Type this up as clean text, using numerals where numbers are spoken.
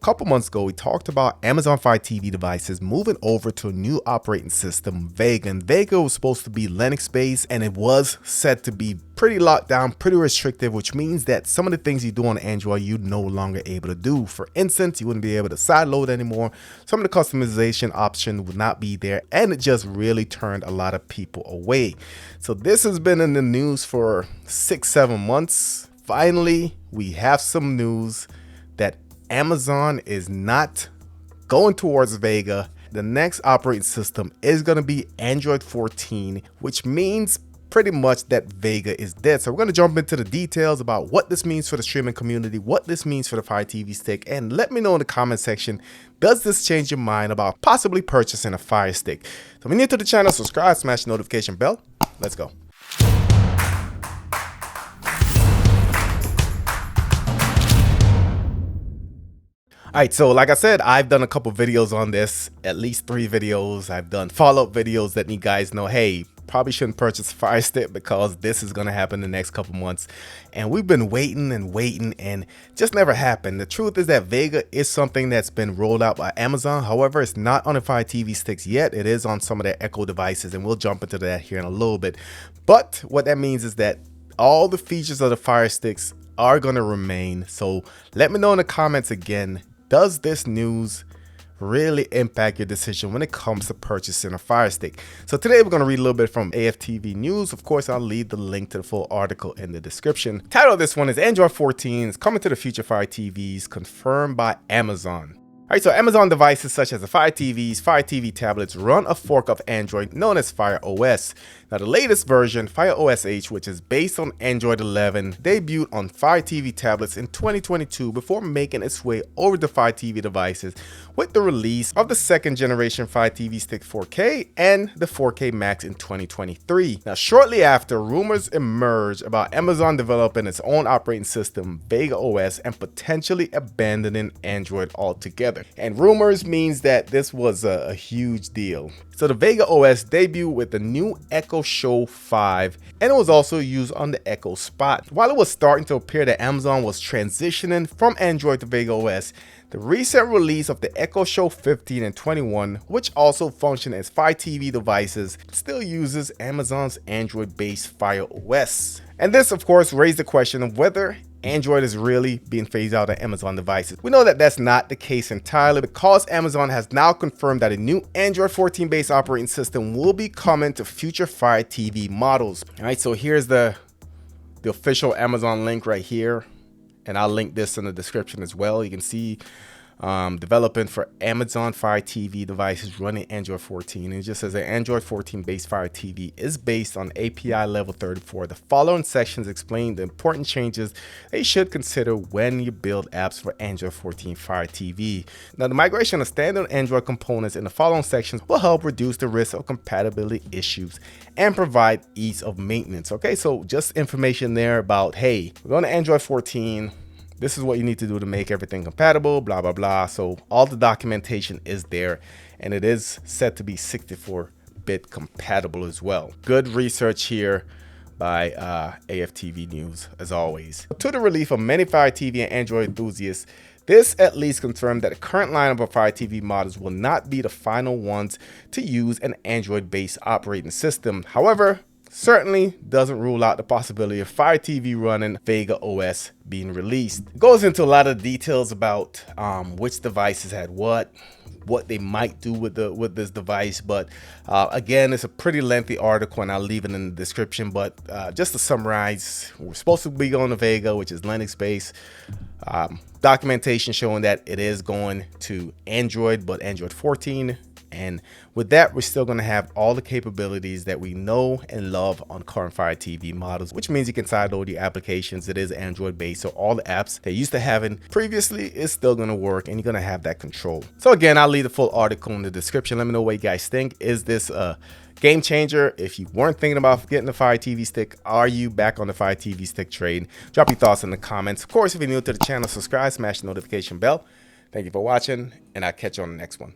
A couple months ago, we talked about Amazon Fire TV devices moving over to a new operating system, Vega. And Vega was supposed to be Linux-based, and it was said to be pretty locked down, pretty restrictive, which means that some of the things you do on Android, you're no longer able to do. For instance, you wouldn't be able to sideload anymore. Some of the customization option would not be there, and it just really turned a lot of people away. So this has been in the news for 6-7 months. Finally, we have some news that Amazon is not going towards Vega. The next operating system is going to be Android 14, which means pretty much that Vega is dead. So we're going to jump into the details about what this means for the streaming community, what this means for the Fire TV Stick, and let me know in the comment section, does this change your mind about possibly purchasing a Fire Stick? So if you're new to the channel, subscribe, smash the notification bell. Let's go. Alright, so like I said, I've done a couple videos on this, at least 3 videos. I've done follow-up videos that you guys know, hey, probably shouldn't purchase a Fire Stick because this is going to happen the next couple months. And we've been waiting and just never happened. The truth is that Vega is something that's been rolled out by Amazon. However, it's not on the Fire TV Sticks yet. It is on some of their Echo devices, and we'll jump into that here in a little bit. But what that means is that all the features of the Fire Sticks are going to remain. So let me know in the comments again, does this news really impact your decision when it comes to purchasing a Fire Stick? So today we're going to read a little bit from AFTV News. Of course, I'll leave the link to the full article in the description. Title of this one is Android 14 is coming to the future Fire TVs, confirmed by Amazon. Alright, so Amazon devices such as the Fire TVs, Fire TV tablets run a fork of Android known as Fire OS. Now the latest version, Fire OS H, which is based on Android 11, debuted on Fire TV tablets in 2022 before making its way over to Fire TV devices with the release of the second generation Fire TV Stick 4K and the 4K Max in 2023. Now shortly after, rumors emerged about Amazon developing its own operating system, Vega OS, and potentially abandoning Android altogether. And rumors means that this was a huge deal. So the Vega OS debuted with the new Echo Show 5, and it was also used on the Echo Spot. While it was starting to appear that Amazon was transitioning from Android to Vega OS, the recent release of the Echo Show 15 and 21, which also function as Fire TV devices, still uses Amazon's Android-based Fire OS. And this, of course, raised the question of whether Android is really being phased out of Amazon devices. We know that that's not the case entirely because Amazon has now confirmed that a new Android 14 based operating system will be coming to future Fire TV models. All right, so here's the official Amazon link right here, and I'll link this in the description as well. You can see developing for Amazon Fire TV devices running Android 14. And it just says that Android 14 based Fire TV is based on API level 34. The following sections explain the important changes they should consider when you build apps for Android 14 Fire TV. Now, the migration of standard Android components in the following sections will help reduce the risk of compatibility issues and provide ease of maintenance. Okay, so just information there about, hey, we're going to Android 14. This is what you need to do to make everything compatible, blah, blah, blah. So all the documentation is there, and it is set to be 64-bit compatible as well. Good research here by AFTV News, as always. To the relief of many Fire TV and Android enthusiasts, this at least confirmed that the current lineup of Fire TV models will not be the final ones to use an Android-based operating system. However, certainly doesn't rule out the possibility of Fire TV running Vega OS being released. It goes into a lot of details about which devices had what they might do with this device, but again, it's a pretty lengthy article and I'll leave it in the description. But just to summarize, we're supposed to be going to Vega, which is Linux based. Documentation showing that it is going to Android, but Android 14. And with that, we're still going to have all the capabilities that we know and love on current Fire TV models, which means you can sideload your applications. It is Android based, so all the apps they used to having previously is still going to work, and you're going to have that control. So again, I'll leave the full article in the description. Let me know what you guys think. Is this a game changer? If you weren't thinking about getting the Fire TV Stick, are you back on the Fire TV Stick trade? Drop your thoughts in the comments. Of course, if you're new to the channel, subscribe, smash the notification bell. Thank you for watching, and I'll catch you on the next one.